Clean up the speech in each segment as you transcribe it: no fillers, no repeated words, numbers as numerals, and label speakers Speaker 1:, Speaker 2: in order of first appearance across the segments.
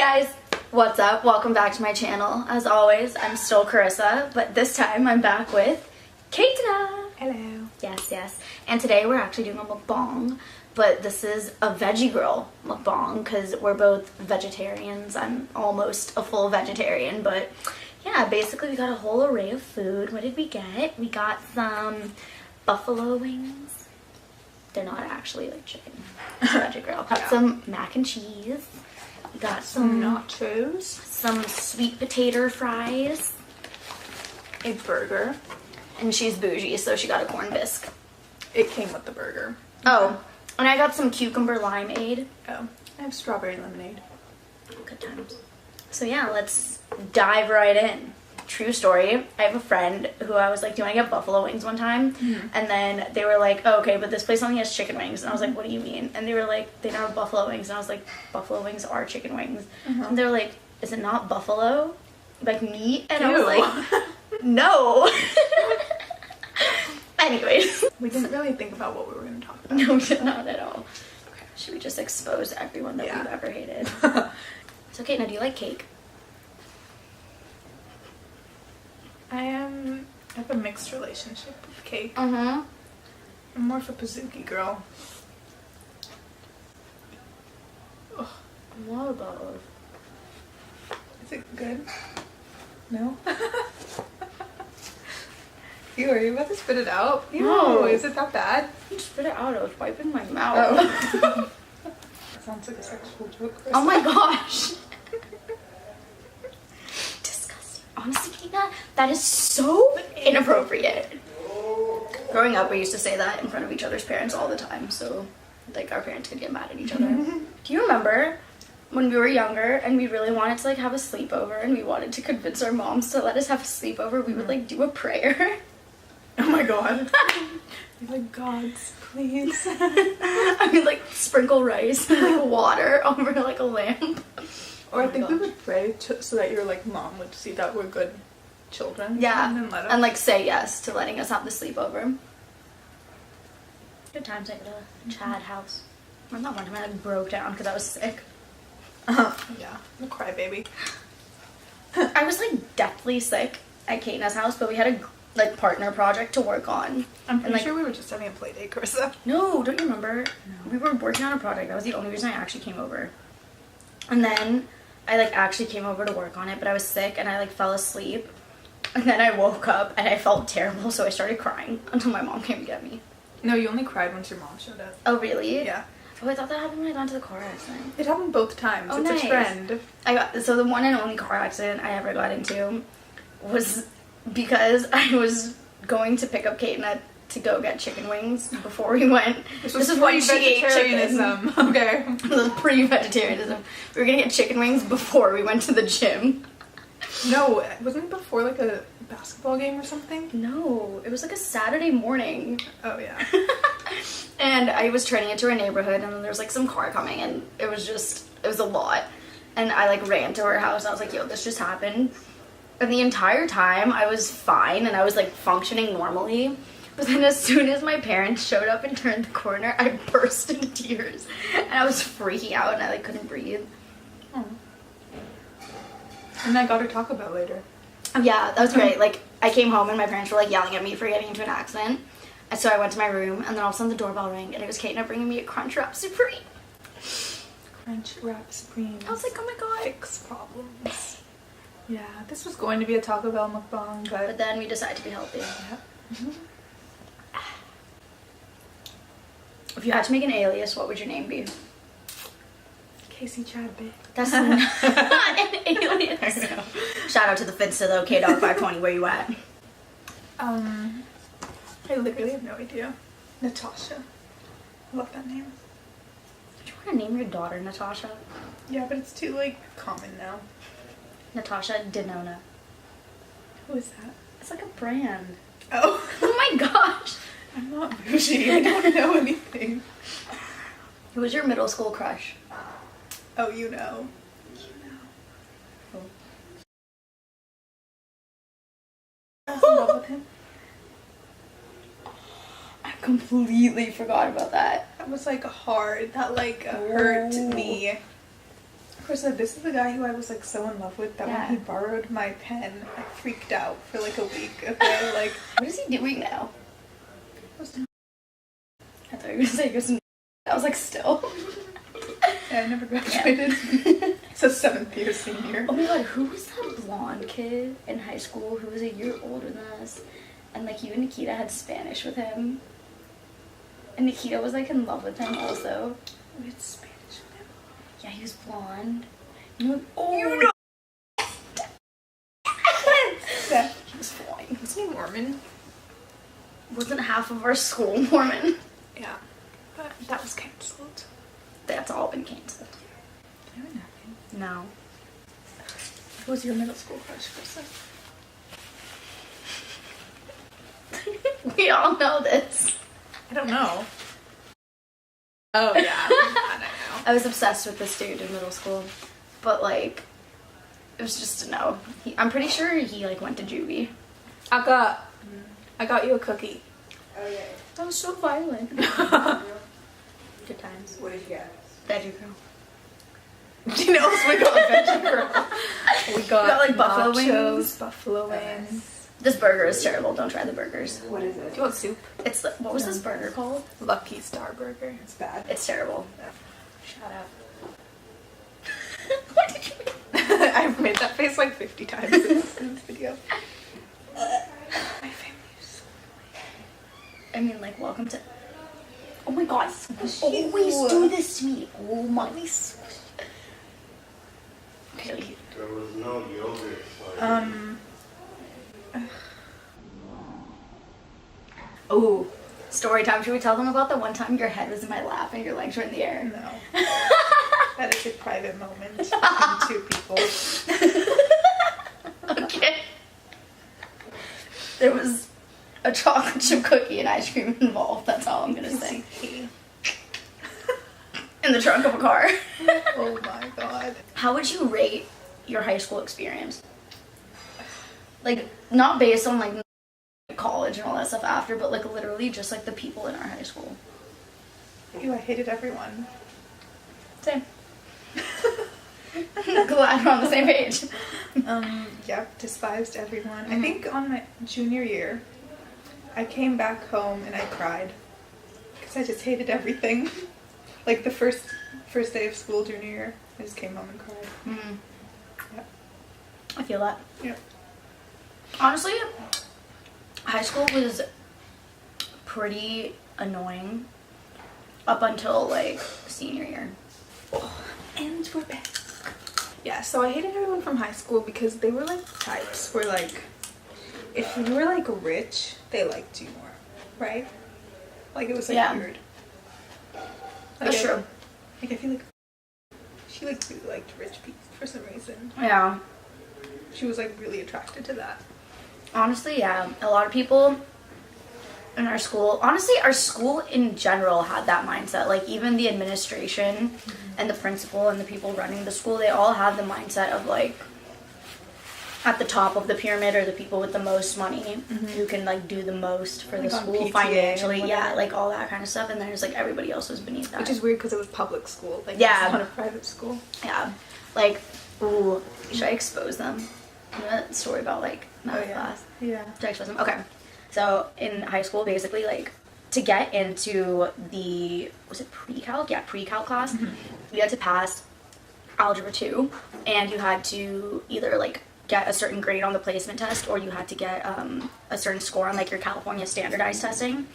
Speaker 1: guys, what's up? Welcome back to my channel. As always, I'm still Carissa, but this time I'm back with Kctv.
Speaker 2: Hello.
Speaker 1: Yes. And today we're actually doing a mukbang, but this is a veggie girl mukbang because we're both vegetarians. I'm almost a full vegetarian, but yeah, basically we got a whole array of food. What did we get? We got some buffalo wings. They're not actually like chicken. It's a veggie girl. Got some mac and cheese. We got some
Speaker 2: nachos,
Speaker 1: some sweet potato fries,
Speaker 2: a burger,
Speaker 1: and she's bougie, so she got a corn bisque.
Speaker 2: It came with the burger.
Speaker 1: Oh, and I got some cucumber limeade.
Speaker 2: Oh, I have strawberry lemonade.
Speaker 1: Good times. So yeah, let's dive right in. True story. I have a friend who I was like, do you want to get buffalo wings one time? And then they were like, oh, okay, but this place only has chicken wings. And I was like, what do you mean? And they were like, they don't have buffalo wings. And I was like, buffalo wings are chicken wings. And they were like, is it not buffalo? Like meat? And I was like, no. Anyways.
Speaker 2: We didn't really think about what we were going to talk about.
Speaker 1: No, not at all. Okay. Should we just expose everyone that we've ever hated? It's okay. Now, do you like cake?
Speaker 2: I have a mixed relationship with cake.
Speaker 1: Mm-hmm.
Speaker 2: I'm more of a Pizookie girl. Ugh.
Speaker 1: What about?
Speaker 2: Is it good? No? Ew, are you about to spit it out? Ew,
Speaker 1: No.
Speaker 2: Is it that bad?
Speaker 1: You spit it out. I was wiping my mouth.
Speaker 2: Oh. That sounds like a sexual joke.
Speaker 1: Oh my gosh. Disgusting. Honestly, Kina, that is so inappropriate. Growing up, we used to say that in front of each other's parents all the time, so like our parents could get mad at each other. Do you remember when we were younger and we really wanted to like have a sleepover and we wanted to convince our moms to let us have a sleepover? We would like do a prayer.
Speaker 2: Oh my god. You're like, gods, please.
Speaker 1: I mean, like sprinkle rice and like water over like a lamp.
Speaker 2: Or I think we would pray so that your like mom would see that we're good children.
Speaker 1: Yeah,
Speaker 2: And then let us.
Speaker 1: and like say yes to letting us have the sleepover. Good times at the Chad house. Or not one time I like broke down because I was sick.
Speaker 2: Yeah, I'm a crybaby.
Speaker 1: I was like deathly sick at Katena's house, but we had a like partner project to work on.
Speaker 2: I'm pretty
Speaker 1: like,
Speaker 2: sure we were just having a play date, Carissa.
Speaker 1: No, don't you remember? No. We were working on a project. That was the only reason I actually came over. And then I like actually came over to work on it, but I was sick and I like fell asleep. And then I woke up and I felt terrible, so I started crying until my mom came to get me.
Speaker 2: No, you only cried once your mom showed up.
Speaker 1: Oh, really?
Speaker 2: Yeah.
Speaker 1: Oh, I thought that happened when I got into the car accident.
Speaker 2: It happened both times.
Speaker 1: Oh,
Speaker 2: it's
Speaker 1: nice.
Speaker 2: a trend.
Speaker 1: So the one and only car accident I ever got into was because I was going to pick up Kate to go get chicken wings before we went.
Speaker 2: This is
Speaker 1: when she ate
Speaker 2: vegetarianism.
Speaker 1: chicken.
Speaker 2: Okay.
Speaker 1: This was pre-vegetarianism. We were gonna get chicken wings before we went to the gym.
Speaker 2: No, wasn't it before like a basketball game or something?
Speaker 1: No, it was like a Saturday morning.
Speaker 2: Oh yeah.
Speaker 1: And I was turning into a neighborhood and then there was like some car coming and it was a lot. And I like ran to her house and I was like, yo, this just happened. And the entire time I was fine and I was like functioning normally. But then as soon as my parents showed up and turned the corner, I burst into tears. And I was freaking out and I like couldn't breathe.
Speaker 2: Oh. And I got her Taco Bell later.
Speaker 1: Oh, yeah, that was great. Like I came home and my parents were like yelling at me for getting into an accident. And so I went to my room and then all of a sudden the doorbell rang and it was Kate bringing me a Crunchwrap Supreme.
Speaker 2: Crunchwrap Supreme.
Speaker 1: I was like, oh my god.
Speaker 2: Fix problems. Yeah, this was going to be a Taco Bell mukbang,
Speaker 1: But then we decided to be healthy.
Speaker 2: Yeah.
Speaker 1: If you had to make an alias, what would your name be?
Speaker 2: Casey Chad Bay.
Speaker 1: That's not an alias.
Speaker 2: I know.
Speaker 1: Shout out to the Finsta though, K-Dog520, where you at?
Speaker 2: I literally have no idea. Natasha. I love that name.
Speaker 1: Do you want to name your daughter Natasha?
Speaker 2: Yeah, but it's too like common now.
Speaker 1: Natasha Denona.
Speaker 2: Who is that?
Speaker 1: It's like a brand.
Speaker 2: Oh.
Speaker 1: Oh my gosh.
Speaker 2: I'm not bougie. I don't know anything.
Speaker 1: Who was your middle school crush?
Speaker 2: Oh, you know.
Speaker 1: Who?
Speaker 2: I was in love with him.
Speaker 1: I completely forgot about that.
Speaker 2: That was like hard. That like hurt me. Krista, this is the guy who I was like so in love with that when he borrowed my pen, I freaked out for like a week. Okay, like
Speaker 1: what is he doing now? I thought you were gonna say he goes to I was like, still.
Speaker 2: Yeah, I never graduated. It's a 7th year senior.
Speaker 1: Oh my god, who was that blonde kid in high school who was a year older than us? And like you and Nikita had Spanish with him. And Nikita was like in love with him also.
Speaker 2: We had Spanish with him?
Speaker 1: Yeah, he was blonde.
Speaker 2: You know.
Speaker 1: He was fine.
Speaker 2: Wasn't he Mormon?
Speaker 1: Wasn't half of our school Mormon?
Speaker 2: Yeah. But that was cancelled.
Speaker 1: That's all been canceled.
Speaker 2: Did I have a napkin?
Speaker 1: No.
Speaker 2: What was your middle school crush, Krista?
Speaker 1: We all know this.
Speaker 2: I don't know. Oh yeah, I know.
Speaker 1: I was obsessed with this dude in middle school, but like, it was just a no. I'm pretty sure he like went to juvie.
Speaker 2: I got you a cookie.
Speaker 3: Oh yeah.
Speaker 1: That was so violent. Good times.
Speaker 3: What did you get?
Speaker 1: Veggie girl.
Speaker 2: You know, so we got veggie girl. We got
Speaker 1: like buffalo
Speaker 2: nachos,
Speaker 1: wings.
Speaker 2: buffalo wings.
Speaker 1: This burger is terrible. Don't try the burgers.
Speaker 3: What is
Speaker 2: Do
Speaker 3: it?
Speaker 2: you want soup?
Speaker 1: It's what was this burger called?
Speaker 2: Lucky Star Burger.
Speaker 3: It's bad.
Speaker 1: It's terrible.
Speaker 2: Shut up.
Speaker 1: What did you mean?
Speaker 2: I've made that face like 50 times in this video. My family is so
Speaker 1: I mean, like, welcome to. Oh my god! You always do this to me. Oh my. Okay.
Speaker 4: There was no yogurt.
Speaker 1: Oh, story time. Should we tell them about the one time your head was in my lap and your legs were in the air?
Speaker 2: No. That is a private moment between 2 people.
Speaker 1: Okay. There was a chocolate chip cookie and ice cream involved. That's all I'm gonna say. In the trunk of a car.
Speaker 2: Oh my god.
Speaker 1: How would you rate your high school experience? Like, not based on like college and all that stuff after, but like literally just like the people in our high school.
Speaker 2: Ew, I hated everyone.
Speaker 1: Same. Glad we're on the same page.
Speaker 2: Yep, despised everyone. I think on my junior year, I came back home and I cried because I just hated everything. Like the first day of school junior year, I just came home and cried. Yeah.
Speaker 1: I feel that.
Speaker 2: Yeah.
Speaker 1: Honestly, high school was pretty annoying up until like senior year.
Speaker 2: And we're back. Yeah, so I hated everyone from high school because they were like types where like if you were like rich, they liked you more, right? Like it was like weird. Like,
Speaker 1: That's true.
Speaker 2: Like I feel like she like really liked rich people for some reason.
Speaker 1: Yeah.
Speaker 2: She was like really attracted to that.
Speaker 1: Honestly, yeah. A lot of people in our school, honestly, our school in general had that mindset. Like even the administration and the principal and the people running the school, they all had the mindset of like at the top of the pyramid are the people with the most money who can like do the most for
Speaker 2: like
Speaker 1: the school
Speaker 2: PTA
Speaker 1: financially. Yeah, like all that kind of stuff. And then it's like everybody else was beneath that.
Speaker 2: Which is weird because it was public school. Like
Speaker 1: Yeah.
Speaker 2: it's not a private school.
Speaker 1: Yeah. Like, ooh, should I expose them? You know that story about like math class?
Speaker 2: Yeah.
Speaker 1: Should I expose them? Okay. So in high school, basically, like to get into the was it pre-calc? Yeah, pre-calc class. You had to pass algebra 2, and you had to either like get a certain grade on the placement test, or you had to get a certain score on like your California standardized testing.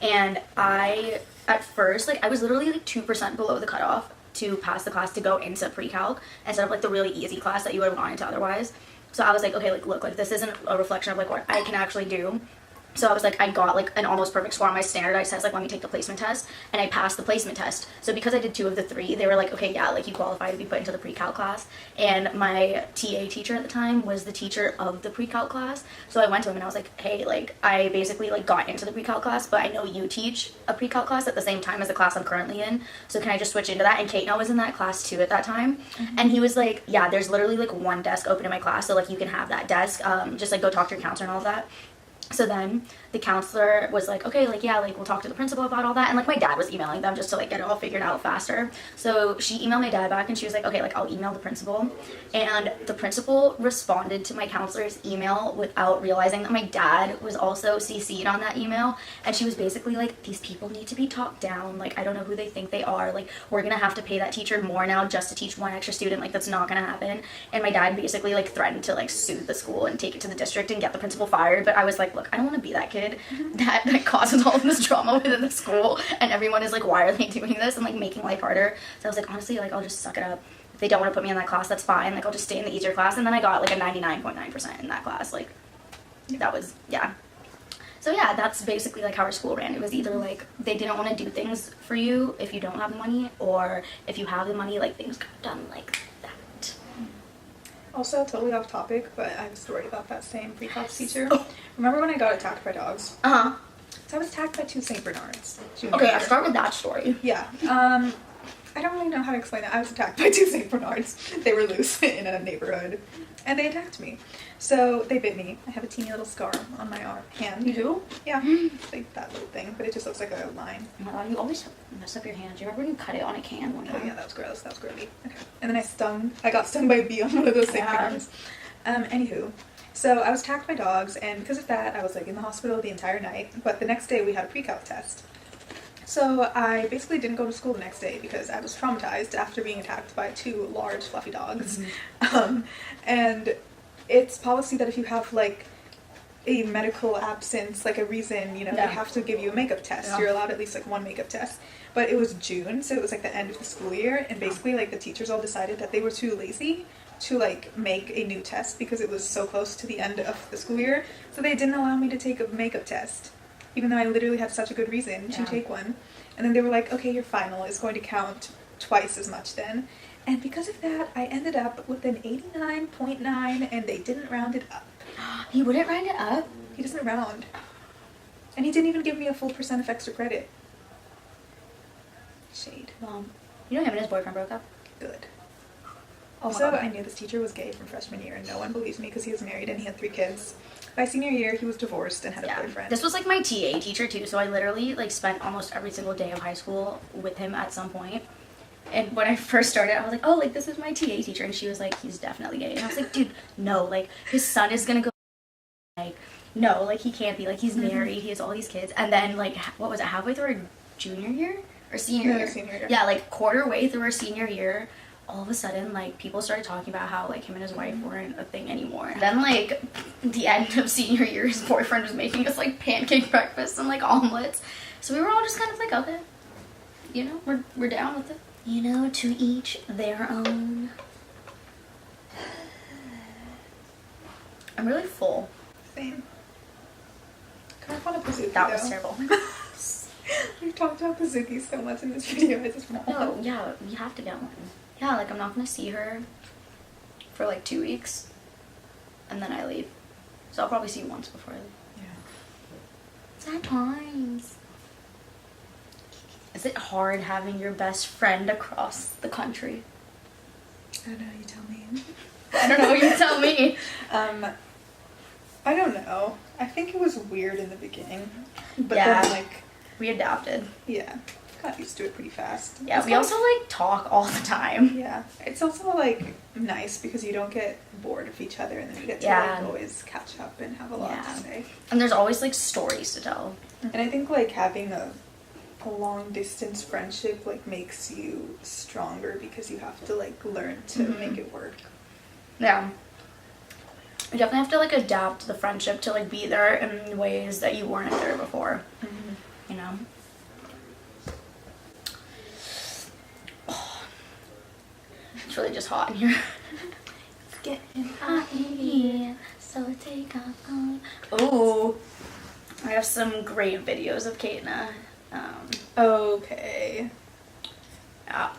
Speaker 1: And I at first like I was literally like 2% below the cutoff to pass the class to go into pre-calc instead of like the really easy class that you would have gone into otherwise. So I was like, okay, like look, like this isn't a reflection of like what I can actually do. So I was like, I got like an almost perfect score on my standardized test, like let me take the placement test, and I passed the placement test. So because I did 2 of the 3, they were like, okay, yeah, like you qualify to be put into the pre-calc class. And my TA teacher at the time was the teacher of the pre-calc class. So I went to him and I was like, hey, like I basically like got into the pre-calc class, but I know you teach a pre-calc class at the same time as the class I'm currently in. So can I just switch into that? And Kate was in that class too at that time. And he was like, yeah, there's literally like 1 desk open in my class, so like you can have that desk. Just like go talk to your counselor and all of that. So then the counselor was like, okay, like, yeah, like, we'll talk to the principal about all that. And, like, my dad was emailing them just to, like, get it all figured out faster. So she emailed my dad back and she was like, okay, like, I'll email the principal. And the principal responded to my counselor's email without realizing that my dad was also CC'd on that email. And she was basically like, these people need to be talked down. Like, I don't know who they think they are. Like, we're going to have to pay that teacher more now just to teach one extra student. Like, that's not going to happen. And my dad basically, like, threatened to, like, sue the school and take it to the district and get the principal fired. But I was like, look, I don't want to be that kid that causes all of this drama within the school, and everyone is like, why are they doing this, and like making life harder. So I was like, honestly, like, I'll just suck it up. If they don't want to put me in that class, that's fine. Like, I'll just stay in the easier class. And then I got like a 99.9% in that class. Like, that was, yeah. So yeah, that's basically like how our school ran. It was either like they didn't want to do things for you if you don't have the money, or if you have the money, like, things got done like that.
Speaker 2: Also, totally off topic, but I have a story about that same pre-calc teacher. Remember when I got attacked by dogs?
Speaker 1: Uh-huh.
Speaker 2: So I was attacked by 2 St. Bernards.
Speaker 1: Okay, I'll start with that story.
Speaker 2: Yeah. I don't really know how to explain it. I was attacked by 2 St. Bernards. They were loose in a neighborhood, and they attacked me. So they bit me. I have a teeny little scar on my hand.
Speaker 1: You do?
Speaker 2: Yeah, like that little thing, but it just looks like a line.
Speaker 1: Oh my god, you always mess up your hand. Do you remember when you cut it on a can one time?
Speaker 2: Oh yeah, that was gross. That was grody. Okay. And then I got stung by a bee on one of those St. Bernards. Anywho, so I was attacked by dogs, and because of that, I was like in the hospital the entire night. But the next day we had a pre-calc test. So I basically didn't go to school the next day because I was traumatized after being attacked by 2 large fluffy dogs. And it's policy that if you have like a medical absence, like a reason, you know, they have to give you a makeup test. Yeah. You're allowed at least like 1 makeup test. But it was June, so it was like the end of the school year, and basically like the teachers all decided that they were too lazy to like make a new test because it was so close to the end of the school year. So they didn't allow me to take a makeup test, even though I literally had such a good reason to take one. And then they were like, okay, your final is going to count twice as much then. And because of that, I ended up with an 89.9, and they didn't round it up.
Speaker 1: He wouldn't round it up?
Speaker 2: He doesn't round. And he didn't even give me a full % of extra credit. Shade.
Speaker 1: You know him and his boyfriend broke up?
Speaker 2: Good.
Speaker 1: Oh,
Speaker 2: Also, I knew this teacher was gay from freshman year, and no one believes me because he was married and he had 3 kids. By senior year, he was divorced and had a boyfriend.
Speaker 1: This was like my TA teacher too, so I literally like spent almost every single day of high school with him at some point. And when I first started, I was like, oh, like, this is my TA teacher, and she was like, he's definitely gay. And I was like, dude, no, like, his son is gonna go, like, no, like, he can't be, like, he's married, he has all these kids. And then, like, what was it, halfway through our junior year? Or senior year?
Speaker 2: Senior year.
Speaker 1: Yeah, like, quarter way through our senior year, all of a sudden, like, people started talking about how, like, him and his wife weren't a thing anymore. And then, like, the end of senior year, his boyfriend was making us, like, pancake breakfast and, like, omelets. So we were all just kind of like, okay, you know, we're down with it. You know, to each their own. I'm really full.
Speaker 2: Same. Kind of want a Pizookie,
Speaker 1: That was terrible.
Speaker 2: We've talked about Pizookie so much in this video, I just want one.
Speaker 1: No, yeah, we have to get one. Yeah, like, I'm not gonna see her for like 2 weeks, and then I leave. So I'll probably see you once before I leave.
Speaker 2: Yeah.
Speaker 1: Sad times. Is it hard having your best friend across the country?
Speaker 2: I don't know, you tell me.
Speaker 1: I don't know, you tell me.
Speaker 2: I don't know. I think it was weird in the beginning. But
Speaker 1: Yeah.
Speaker 2: then, like,
Speaker 1: We adapted.
Speaker 2: yeah, got used to it pretty fast.
Speaker 1: Yeah,
Speaker 2: It's
Speaker 1: we
Speaker 2: kind
Speaker 1: also like talk all the time.
Speaker 2: yeah, it's also like nice because you don't get bored of each other, and then you get to
Speaker 1: Yeah.
Speaker 2: like always catch up and have a lot to say.
Speaker 1: And there's always like stories to tell.
Speaker 2: And I think like having a long distance friendship like makes you stronger because you have to like learn to make it work.
Speaker 1: Yeah. You definitely have to like adapt the friendship to like be there in ways that you weren't there before. You know? Oh. It's really just hot in here.
Speaker 2: It's getting
Speaker 1: Hot in here, so take off on. Oh, I have some great videos of Kate.
Speaker 2: okay.
Speaker 1: Yeah.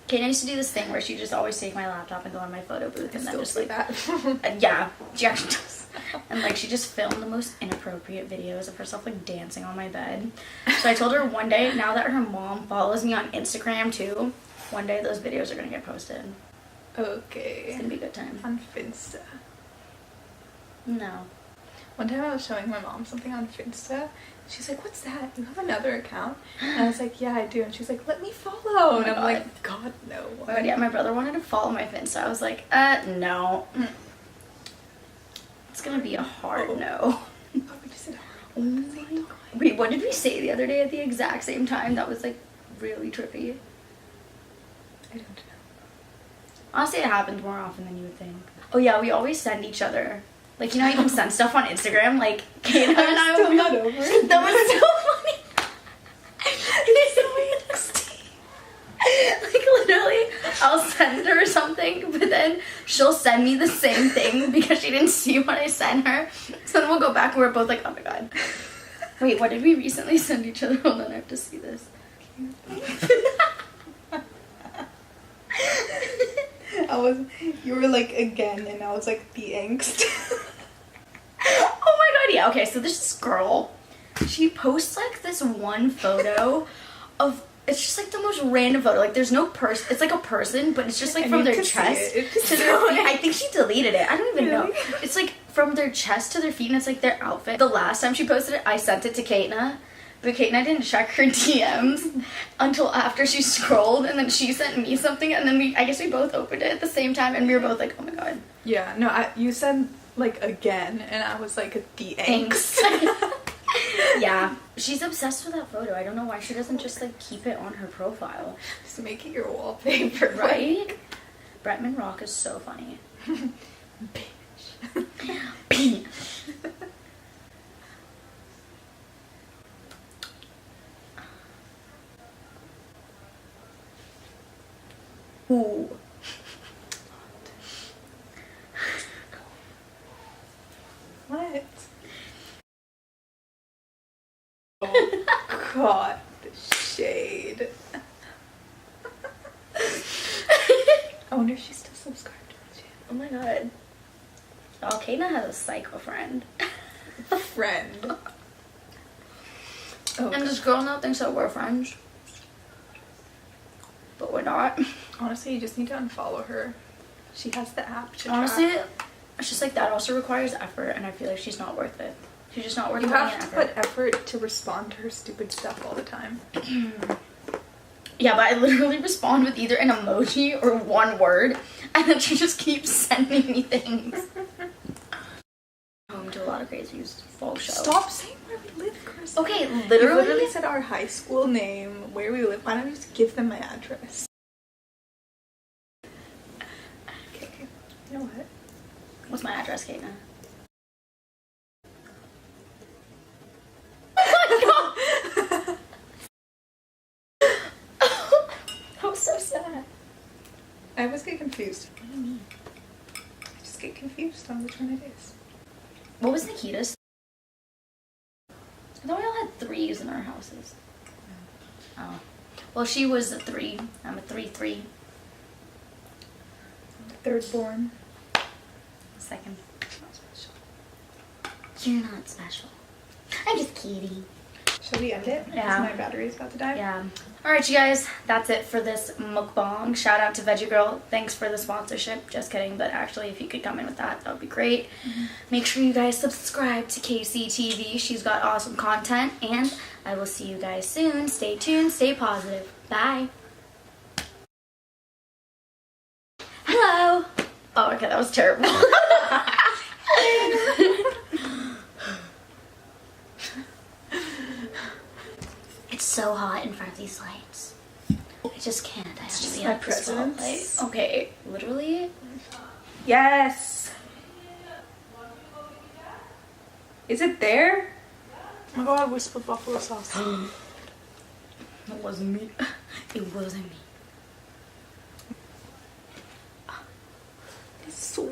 Speaker 1: Kate used to do this thing where she just always take my laptop and go in my photo booth and then just like
Speaker 2: that.
Speaker 1: yeah, she actually does. And like she just filmed the most inappropriate videos of herself like dancing on my bed. So I told her one day, now that her mom follows me on Instagram too, one day those videos are gonna get posted.
Speaker 2: Okay.
Speaker 1: It's gonna be a good time.
Speaker 2: On Finsta.
Speaker 1: No.
Speaker 2: One time I was showing my mom something on Finsta. She's like, what's that? You have another account? And I was like, yeah, I do. And she's like, let me follow. And I'm like, God, no.
Speaker 1: But yeah, my brother wanted to follow my Finsta. I was like, no. It's gonna be a hard no. Oh my God. Wait, what did we say the other day at the exact same time? That was like really trippy.
Speaker 2: I don't know.
Speaker 1: Honestly, it happens more often than you would think. Oh yeah, we always send each other. Like, you know how you can send stuff on Instagram? Like, Kayla and I
Speaker 2: still not over it.
Speaker 1: That was so funny. It's so nasty. Like, literally, I'll send her something, but then she'll send me the same thing because she didn't see what I sent her. So then we'll go back and we're both like, oh my God. Wait, what did we recently send each other? Hold on, I have to see this.
Speaker 2: You were like, again, and I was like, the angst.
Speaker 1: Oh my God, yeah. Okay, so this girl, she posts like this one photo of, it's just like the most random photo. Like, there's no person, it's like a person, but it's just like from their chest to their feet. I think she deleted it. I don't even know. It's like from their chest to their feet, and it's like their outfit. The last time she posted it, I sent it to Kaitna. But Kaitna didn't check her DMs until after she scrolled, and then she sent me something, and then I guess we both opened it at the same time, and we were both like, oh my God.
Speaker 2: Yeah, no, you said, like, again, and I was like, the angst.
Speaker 1: Yeah, she's obsessed with that photo. I don't know why she doesn't just, like, keep it on her profile.
Speaker 2: Just make it your wallpaper.
Speaker 1: Right? Bretman Rock is so funny.
Speaker 2: Bitch.
Speaker 1: Bitch. Ooh.
Speaker 2: What? Oh God, the shade. I wonder if she's still subscribed to my channel.
Speaker 1: Oh my God. Oh, Kaitna has a psycho friend.
Speaker 2: Friend. Oh,
Speaker 1: And this girl now thinks that we're friends. But we're not.
Speaker 2: honestly, you just need to unfollow her. She has the app to
Speaker 1: Honestly,
Speaker 2: track.
Speaker 1: it's just like that also requires effort, and I feel like she's not worth it. She's just not worth
Speaker 2: You
Speaker 1: putting in
Speaker 2: have to
Speaker 1: effort.
Speaker 2: put effort to respond to her stupid stuff all the time.
Speaker 1: Yeah, but I literally respond with either an emoji or one word, and then she just keeps sending me things. Home to a lot of crazy fall show.
Speaker 2: Stop saying where we live, Chris.
Speaker 1: Okay,
Speaker 2: You
Speaker 1: literally.
Speaker 2: literally said our high school name, where we live. Why don't you just give them my address? Okay. You know what?
Speaker 1: What's my address, Kaitna? That was so sad.
Speaker 2: I always get confused.
Speaker 1: What do you mean?
Speaker 2: I just get confused on which one it is.
Speaker 1: What was Nikita's? I thought we all had 3s in our houses. Oh. Well, she was a 3. I'm a 3-3.
Speaker 2: Third born.
Speaker 1: Second.
Speaker 2: Not special.
Speaker 1: You're not special. I'm just kidding.
Speaker 2: Shall we end it?
Speaker 1: Yeah.
Speaker 2: Because my battery is about to die.
Speaker 1: Yeah. Alright, you guys. That's it for this mukbang. Shout out to Veggie Girl. Thanks for the sponsorship. Just kidding. But actually, if you could come in with that, that would be great. Make sure you guys subscribe to Kctv. She's got awesome content. And I will see you guys soon. Stay tuned. Stay positive. Bye. Hello. Oh, okay. That was terrible. It's so hot in front of these lights. I just can't. I have to
Speaker 2: just
Speaker 1: be
Speaker 2: my
Speaker 1: at the spotlight.
Speaker 2: presence.
Speaker 1: Okay, literally.
Speaker 2: Yes! Is it there? Oh my god, we spilled buffalo sauce.
Speaker 1: It wasn't me. It wasn't me.
Speaker 2: It's so